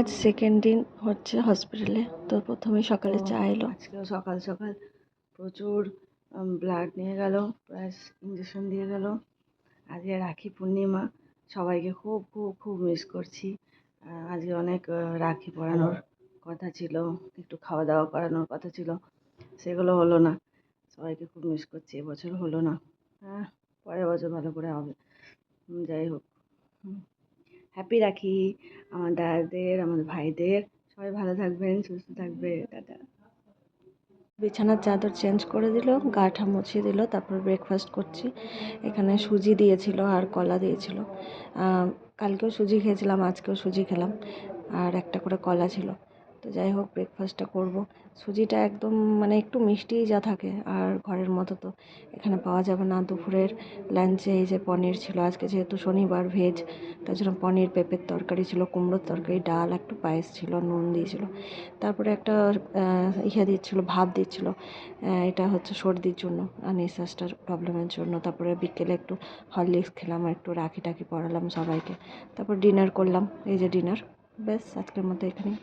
আজ সেকেন্ড দিন হচ্ছে হসপিটালে। তো প্রথমে সকালে চা এলো। আজকেও সকাল সকাল প্রচুর ব্লাড নিয়ে গেল, প্লাস ইঞ্জেকশন দিয়ে গেল। আজকে রাখি পূর্ণিমা, সবাইকে খুব খুব খুব মিস করছি। আজকে অনেক রাখি পরানোর কথা ছিল, একটু খাওয়া দাওয়া করানোর কথা ছিল, সেগুলো হলো না। সবাইকে খুব মিস করছি, এবছর হলো না। হ্যাঁ, পরের বছর ভালো করে হবে। যাই হোক, হ্যাপি রাখি আমার দাদাদের, আমার ভাইদের। সবাই ভালো থাকবেন, সুস্থ থাকবে। টাটা। বিছানার চাদর চেঞ্জ করে দিল, গাটা মুছিয়ে দিল, তারপর ব্রেকফাস্ট করছি। এখানে সুজি দিয়েছিল আর কলা দিয়েছিল। কালকেও সুজি খেয়েছিলাম, আজকেও সুজি খেলাম, আর একটা করে কলা ছিল। তো যাই হোক, ব্রেকফাস্টটা করব। সুজিটা একদম মানে একটু মিষ্টিই যা থাকে, আর ঘরের মতো তো এখানে পাওয়া যাবে না। দুপুরের লাঞ্চে এই যে পনির ছিল, আজকে যেহেতু শনিবার ভেজ, তার জন্য পনির পেঁপের তরকারি ছিল, কুমড়োর তরকারি, ডাল, একটু পায়েস ছিল, নুন দিয়েছিল। তারপরে একটা দিচ্ছিল, ভাত দিচ্ছিল। এটা হচ্ছে সর্দির জন্য আর নিঃশ্বাসটার প্রবলেমের জন্য। তারপরে বিকেলে একটু হরলিক্স খেলাম, আর একটু রাখি টাখি পরালাম সবাইকে। তারপর ডিনার করলাম, এই যে ডিনার। ব্যাস, আজকের মতো এখানেই।